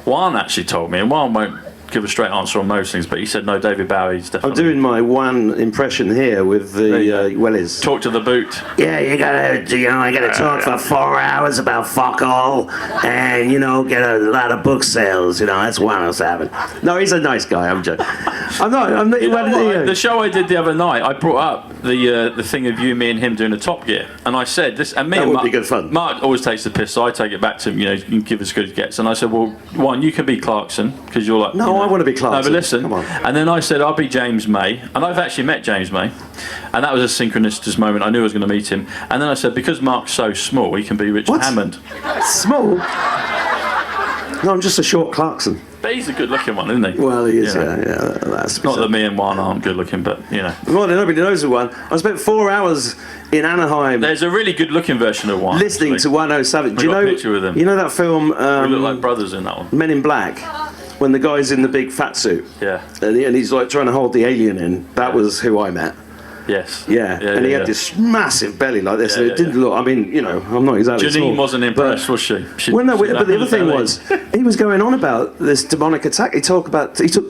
Juan actually told me, and Juan won't give a straight answer on most things, but he said no, David Bowie's definitely... I'm doing my one impression here with the wellies. Talk to the boot. Yeah, I gotta talk for 4 hours about fuck all, and get a lot of book sales. That's 107. No, he's a nice guy. I'm joking. I'm not. The show I did the other night, I brought up the thing of you, me, and him doing a Top Gear, and I said this, and me that and would Mark, be good fun. Mark always takes the piss, so I take it back to him. You can give as good as it gets, and I said, well, one, you can be Clarkson because you're like. No, I want to be Clarkson. No, but listen. Come on. And then I said, I'll be James May, and I've actually met James May, and that was a synchronicitous moment. I knew I was going to meet him, and then I said, because Mark's so small, he can be Richard Hammond. Small? No, I'm just a short Clarkson. But he's a good-looking one, isn't he? Well, he is. Yeah. That's not that me and Juan aren't good-looking, but Well, nobody knows the one. I spent 4 hours in Anaheim. There's a really good-looking version of Juan. Listening to 107. Do you know? A picture with him. You know that film? We look like brothers in that one. Men in Black. When the guy's in the big fat suit. Yeah. And he's like trying to hold the alien in. That was who I met. Yes. Yeah. And he had this massive belly like this. And it didn't look. I mean, I'm not exactly. Janine wasn't impressed, was she? Well, no. But the other thing was, he was going on about this demonic attack. He took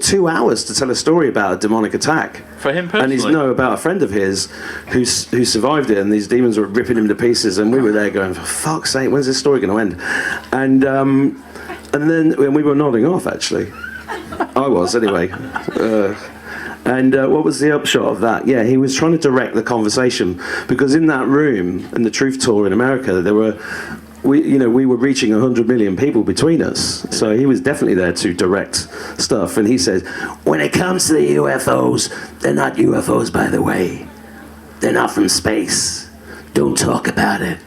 2 hours to tell a story about a demonic attack. For him personally. And he's about a friend of his who survived it, and these demons were ripping him to pieces. And we were there going, for fuck's sake, when's this story going to end? And then when we were nodding off, actually, I was anyway. What was the upshot of that? Yeah, he was trying to direct the conversation, because in that room, in the Truth Tour in America, we were reaching 100 million people between us. So he was definitely there to direct stuff. And he said, when it comes to the UFOs, they're not UFOs, by the way. They're not from space. Don't talk about it.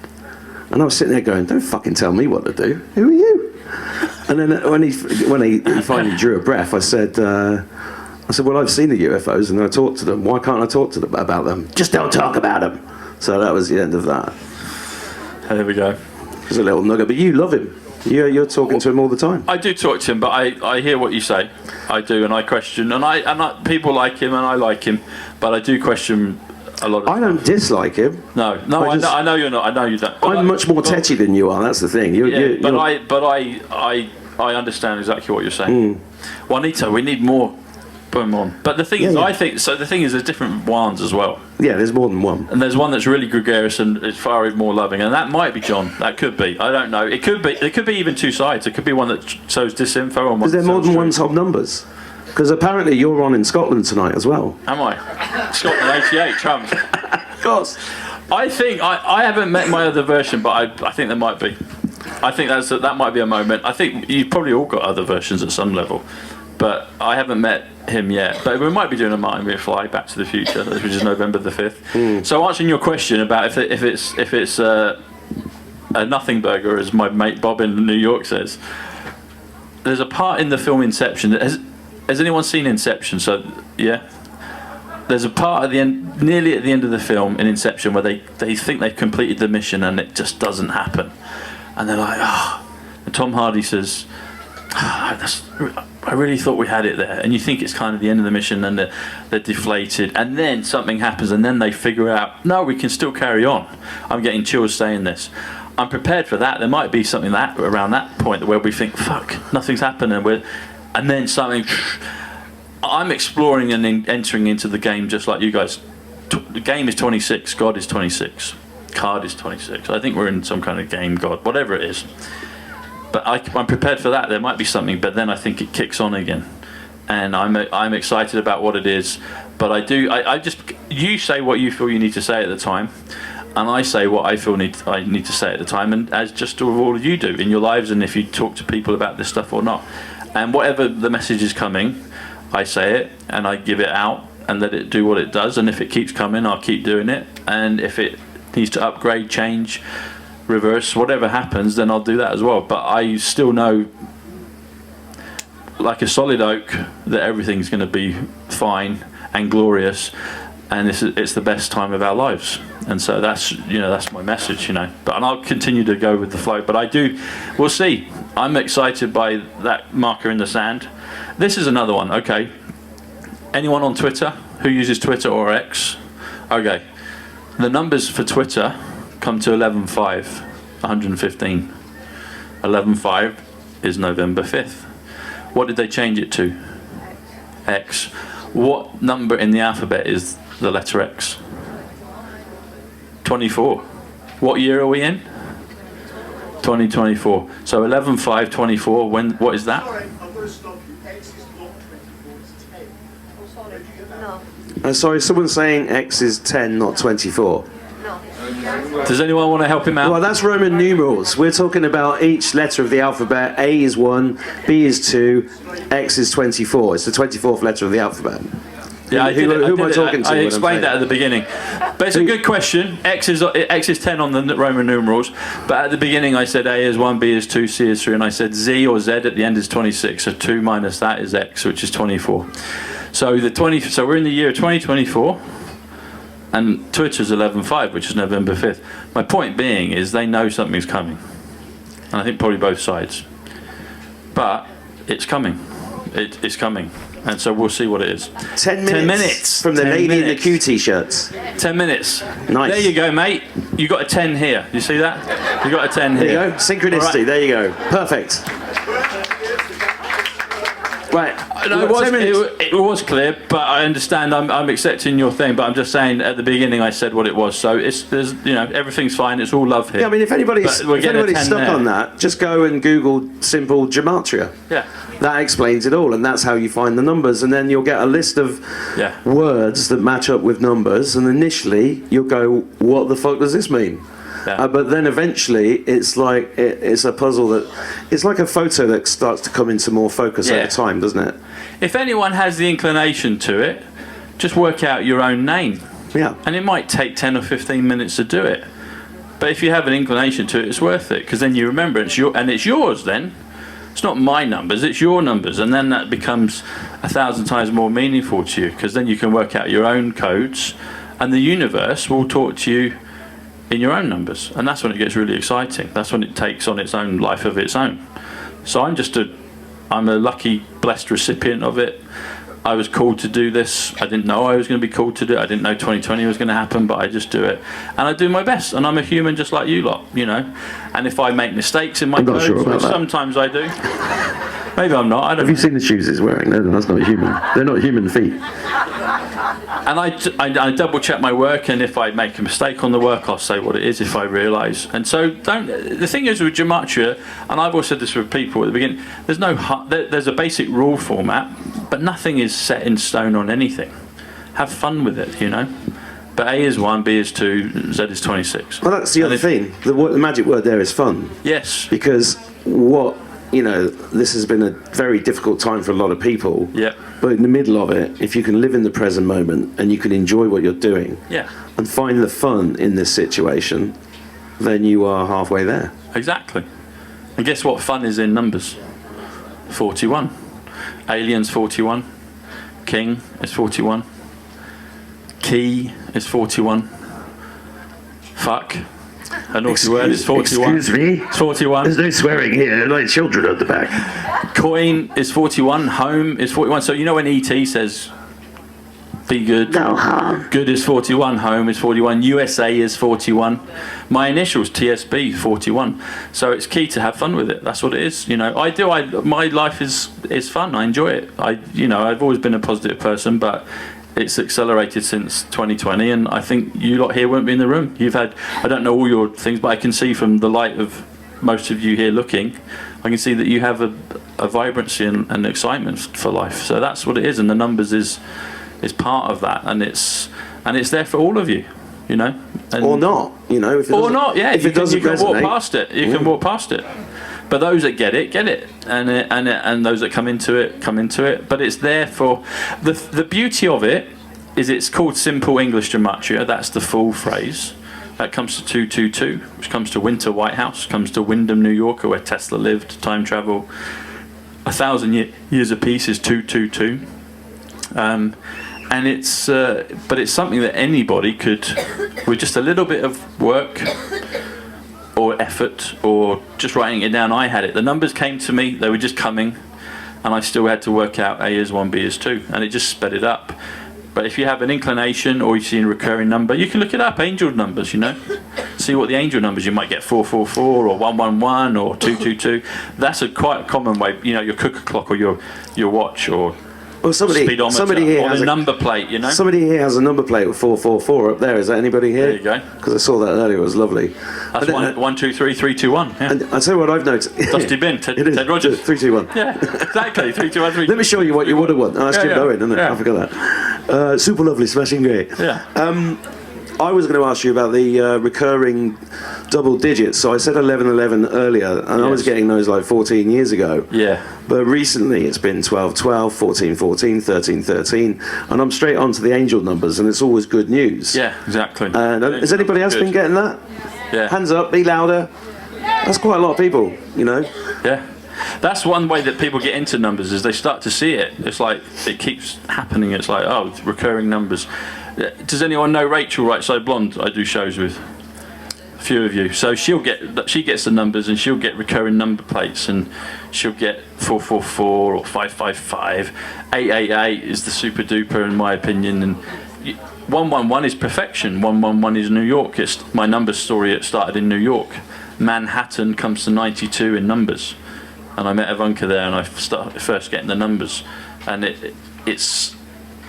And I was sitting there going, don't fucking tell me what to do. Who are you? And then when he finally drew a breath, I said, well, I've seen the UFOs and I talked to them. Why can't I talk to them about them? Just don't talk about them. So that was the end of that. There we go. There's a little nugget, but you love him. You're talking to him all the time. I do talk to him, but I hear what you say. I do, and I question, and people like him, and I like him, but I do question a lot of I don't dislike him. No, I know you're not. I know you don't. But I'm much more tetchy than you are. That's the thing. I understand exactly what you're saying. Juanito, we need more. Boom on. But the thing is, I think so. The thing is, there's different ones as well. Yeah, there's more than one. And there's one that's really gregarious and is far more loving, and that might be John. That could be. I don't know. It could be. There could be even two sides. It could be one that shows disinfo on one. Is there more than one Tom Numbers? Because apparently you're on in Scotland tonight as well. Am I? Scotland 88 Trump. Of course. I think I haven't met my other version, but I think there might be. I think that might be a moment. I think you've probably all got other versions at some level, but I haven't met him yet. But we might be doing a Martin McFly Back to the Future, which is November the 5th. So answering your question about if it's a nothing burger, as my mate Bob in New York says, there's a part in the film Inception. Has anyone seen Inception? So yeah. There's a part at the end, nearly at the end of the film in Inception, where they think they've completed the mission and it just doesn't happen, and they're like, oh. And Tom Hardy says, I really thought we had it there, and you think it's kind of the end of the mission, and they're deflated, and then something happens, and then they figure out, no, we can still carry on. I'm getting chills saying this. I'm prepared for that. There might be something that around that point where we think, fuck, nothing's happened, and then something. I'm exploring and entering into the game just like you guys. The game is 26, God is 26, card is 26. I think we're in some kind of game, God, whatever it is. But I'm prepared for that. There might be something, but then I think it kicks on again, and I'm excited about what it is. But I just you say what you feel you need to say at the time, and I say what I feel I need to say at the time, and as just all you do in your lives, and if you talk to people about this stuff or not, and whatever the message is coming, I say it and I give it out and let it do what it does, and if it keeps coming, I'll keep doing it, and if it needs to upgrade, change, reverse, whatever happens, then I'll do that as well. But I still know, like a solid oak, that everything's going to be fine and glorious, and it's the best time of our lives. And so that's my message, but and I'll continue to go with the flow, but we'll see. I'm excited by that marker in the sand. This is another one. Okay, anyone on Twitter who uses Twitter or X? Okay, the numbers for Twitter come to 11.5, 115. 11.5 is November 5th. What did they change it to? X. What number in the alphabet is the letter X? 24. What year are we in? 2024. So 11/5/24. What is that? Sorry, I'm going to stop you. X is not 24, it's 10. Oh, sorry. No. Sorry, someone's saying X is 10, not 24. No. Does anyone want to help him out? Well, that's Roman numerals. We're talking about each letter of the alphabet. A is 1, B is 2, X is 24. It's the 24th letter of the alphabet. Yeah, Who am I talking to? I when I'm explained saying that at the beginning. But it's a good question. X is 10 on the Roman numerals. But at the beginning I said A is 1, B is 2, C is 3, and I said Z or Z at the end is 26. So 2 minus that is X, which is 24. So so we're in the year 2024, and Twitter's 11/5, which is November 5th. My point being is they know something's coming, and I think probably both sides. But it's coming. It's coming. And so we'll see what it is. 10 minutes. From the 10 lady in the minutes. Q t-shirts. 10 minutes. Nice. There you go, mate. You got a 10 here. You see that? You got a 10 There here. you go. Synchronicity. Right. There you go. Perfect. Right. No, it was clear, but I understand. I'm accepting your thing, but I'm just saying at the beginning I said what it was. So there's everything's fine. It's all love here. Yeah, I mean, if anybody's But we're getting a 10 stuck there. on that, just go and Google simple Gematria. Yeah. That explains it all, and that's how you find the numbers. And then you'll get a list of Yeah. words that match up with numbers, and initially you'll go, what the fuck does this mean? Yeah. But then eventually it's like it's a puzzle it's like a photo that starts to come into more focus Yeah. over time, doesn't it? If anyone has the inclination to it, just work out your own name. Yeah. And it might take 10 or 15 minutes to do it. But if you have an inclination to it, it's worth it, because then you remember it's yours then. It's not my numbers, it's your numbers, and then that becomes 1,000 times more meaningful to you, because then you can work out your own codes, and the universe will talk to you in your own numbers, and that's when it gets really exciting. That's when it takes on its own life of its own. So I'm a lucky, blessed recipient of it. I was called to do this. I didn't know I was going to be called to do it. I didn't know 2020 was going to happen, but I just do it. And I do my best, and I'm a human just like you lot, you know. And if I make mistakes in my I'm not codes, sure about which that. sometimes I do, maybe I'm not, I don't Have know. you seen the shoes he's wearing? No, that's not human. They're not human feet. And I double check my work, and if I make a mistake on the work, I'll say what it is if I realise. And so the thing is with Gematria, and I've always said this with people at the beginning, there's a basic rule format, but nothing is set in stone on anything. Have fun with it, you know. But A is 1, B is 2, Z is 26. Well, that's the other thing. The magic word there is fun. Yes. Because this has been a very difficult time for a lot of people. Yeah. But in the middle of it, if you can live in the present moment and you can enjoy what you're doing, Yeah. and find the fun in this situation, then you are halfway there. Exactly. And guess what fun is in numbers? 41. Aliens 41. King is 41. Key is 41. Fuck. A naughty word is 41. Excuse me? It's 41. There's no swearing here, like children at the back. Coin is 41. Home is 41. So you know when ET says, be good. No harm. Good is 41. Home is 41. USA is 41. My initials, TSB, 41. So it's key to have fun with it. That's what it is. You know, my life is fun. I enjoy it. I've always been a positive person, but it's accelerated since 2020, and I think you lot here won't be in the room. I don't know all your things, but I can see from the light of most of you here looking, I can see that you have a vibrancy and excitement for life. So that's what it is, and the numbers is part of that, and it's there for all of you, you know. Or not, you know. If it doesn't you can walk resonate. past it. You can walk past it. But those that get it, and those that come into it. But it's there for the beauty of it is it's called Simple English Gematria. That's the full phrase. That comes to 222, which comes to Winter White House, comes to Wyndham, New York, where Tesla lived. Time travel, 1,000 years apiece is 222. And but it's something that anybody could, with just a little bit of work or effort or just writing it down. I had it. The numbers came to me, they were just coming, and I still had to work out A is 1, B is 2, and it just sped it up. But if you have an inclination or you see a recurring number, you can look it up, angel numbers, you know. See what the angel numbers, you might get 444 or 111 or 222. That's quite a common way, you know, your cooker clock or your watch or speedometer here or has the number plate, you know. Somebody here has a number plate with 444 up there. Is that anybody here? There you go. Because I saw that earlier. It was lovely. That's 1, 2, 3, 3, 2, 1. Yeah. And I tell you what I've noticed. Dusty Bin, Ted Rogers. 3, 2, 1. Yeah, exactly. 3, 2, 1, 3. Let me show you what you would have won. Oh, that's Jim Bowen, isn't it? Yeah. I forgot that. Super lovely, smashing great. Yeah. I was going to ask you about the recurring double digits. So I said 1111 earlier, and I was getting those like 14 years ago. Yeah. But recently it's been 1212, 1414, 1313, and I'm straight on to the angel numbers, and it's always good news. Yeah, exactly. Has anybody else been getting that? Yeah. Hands up, be louder. That's quite a lot of people, you know. Yeah. That's one way that people get into numbers, is they start to see it. It's like it keeps happening. It's like, oh, it's recurring numbers. Does anyone know Rachel Right Side Blonde? I do shows with a few of you. So she gets the numbers, and she'll get recurring number plates, and she'll get 444 or 555. 888 is the super duper in my opinion, and 111 is perfection. 111 is New York. It's my number story. It started in New York. Manhattan comes to 92 in numbers, and I met Ivanka there, and I started first getting the numbers, and it's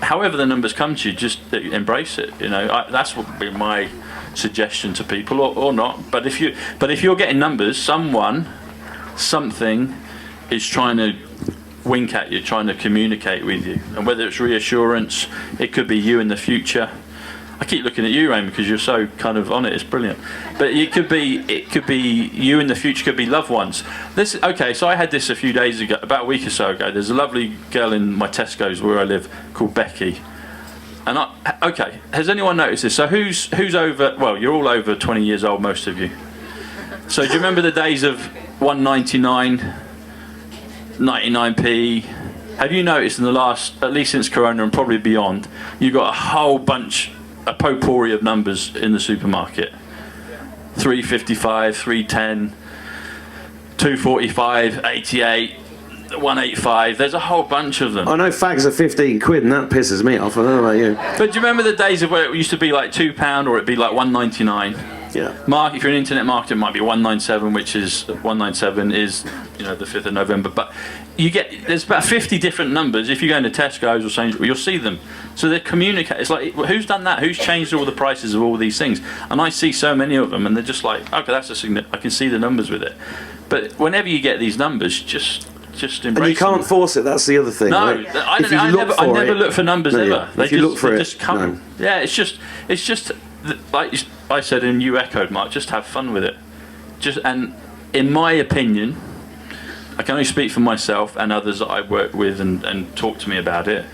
however the numbers come to you, just embrace it. You know, that's what would be my suggestion to people, or not. But if you're getting numbers, something is trying to wink at you, trying to communicate with you, and whether it's reassurance, it could be you in the future. I keep looking at you, Raymond, because you're so kind of on it. It's brilliant. But it could be you in the future. Could be loved ones. So I had this a few days ago, about a week or so ago. There's a lovely girl in my Tesco's where I live called Becky. And has anyone noticed this? So who's over? Well, you're all over 20 years old, most of you. So do you remember the days of 1.99, 99p? Have you noticed in the last, at least since Corona and probably beyond, you got a whole bunch, a potpourri of numbers in the supermarket? 355, 310, 245, 88, 185. There's a whole bunch of them. I know fags are 15 quid, and that pisses me off. I don't know about you. But do you remember the days of where it used to be like £2 or it'd be like £1.99? Yeah. If you're an internet marketer, it might be 197, which is 197 is the 5th of November. But there's about 50 different numbers. If you go into Tesco's or Sainsbury's, you'll see them. So they communicate. It's like, who's done that? Who's changed all the prices of all these things? And I see so many of them, and they're just like, okay, that's a signal. I can see the numbers with it. But whenever you get these numbers, just embrace them. And you can't force it. That's the other thing. No, right? I never look for numbers ever. Yeah. They if you look for it, just come. no. Yeah, it's just like I said, and you echoed, Mark. Just have fun with it. And in my opinion, I can only speak for myself and others that I work with and talk to me about it.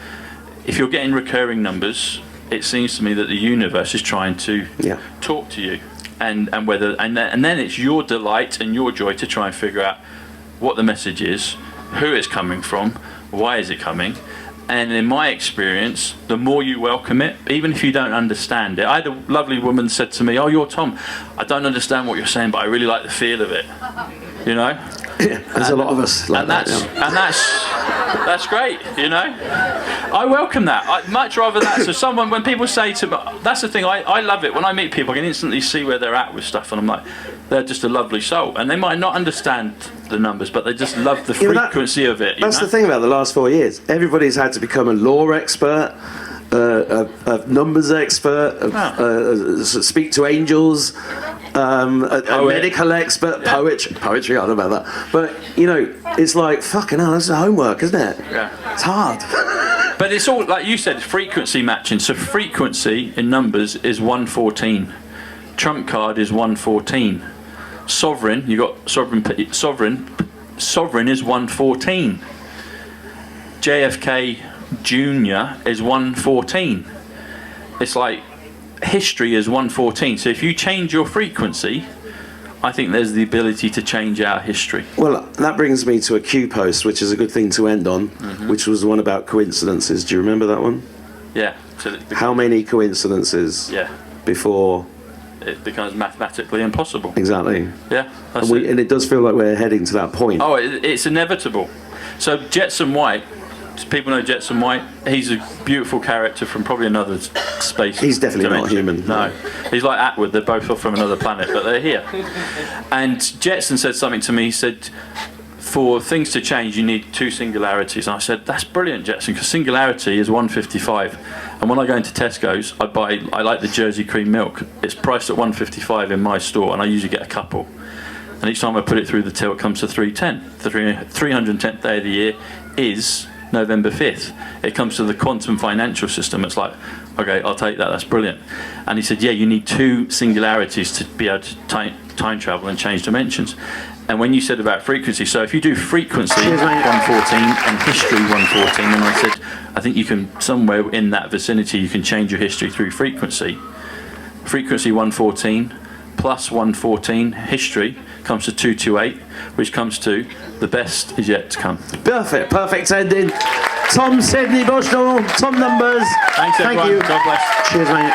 If you're getting recurring numbers, it seems to me that the universe is trying to talk to you, and then it's your delight and your joy to try and figure out what the message is, who it's coming from, why is it coming. And in my experience, the more you welcome it, even if you don't understand it. I had a lovely woman said to me, "Oh, you're Tom. I don't understand what you're saying, but I really like the feel of it." You know? Yeah, there's a lot of us like that. And that's great, you know? I welcome that. I'd much rather that. So when people say to me, that's the thing, I love it. When I meet people, I can instantly see where they're at with stuff, and I'm like, they're just a lovely soul. And they might not understand the numbers, but they just love the frequency of it. That's the thing about the last 4 years. Everybody's had to become a law expert, a numbers expert, speak to angels, a medical expert, poetry, I don't know about that. But, it's like, fucking hell, that's homework, isn't it? Yeah. It's hard. But it's all, like you said, frequency matching. So frequency in numbers is 114. Trump card is 114. Sovereign, you got sovereign is 114. JFK Jr. is 114. It's like history is 114. So if you change your frequency, I think there's the ability to change our history. Well, that brings me to a Q post, which is a good thing to end on, which was the one about coincidences. Do you remember that one? Yeah. How many coincidences before it becomes mathematically impossible? Exactly. Yeah. And it does feel like we're heading to that point. Oh, it's inevitable. So Jetson White, people know Jetson White. He's a beautiful character from probably another space. He's definitely dimension. not human. No, he's like Atwood. They're both from another planet, but they're here. And Jetson said something to me. He said, for things to change, you need two singularities. And I said, that's brilliant, Jetson, because singularity is 155. And when I go into Tesco's, I like the Jersey cream milk. It's priced at 155 in my store, and I usually get a couple. And each time I put it through the till, it comes to 310. The 310th day of the year is November 5th. It comes to the quantum financial system. It's like, okay, I'll take that, that's brilliant. And he said, yeah, you need two singularities to be able to time travel and change dimensions. And when you said about frequency, so if you do frequency 114 and history 114, and I said, I think you can, somewhere in that vicinity, you can change your history through frequency. Frequency 114 plus 114, history, comes to 228, which comes to the best is yet to come. Perfect ending. Tom Sydney Bushnell, Tom Numbers. Thanks everyone. Thank you. God bless. Cheers, mate.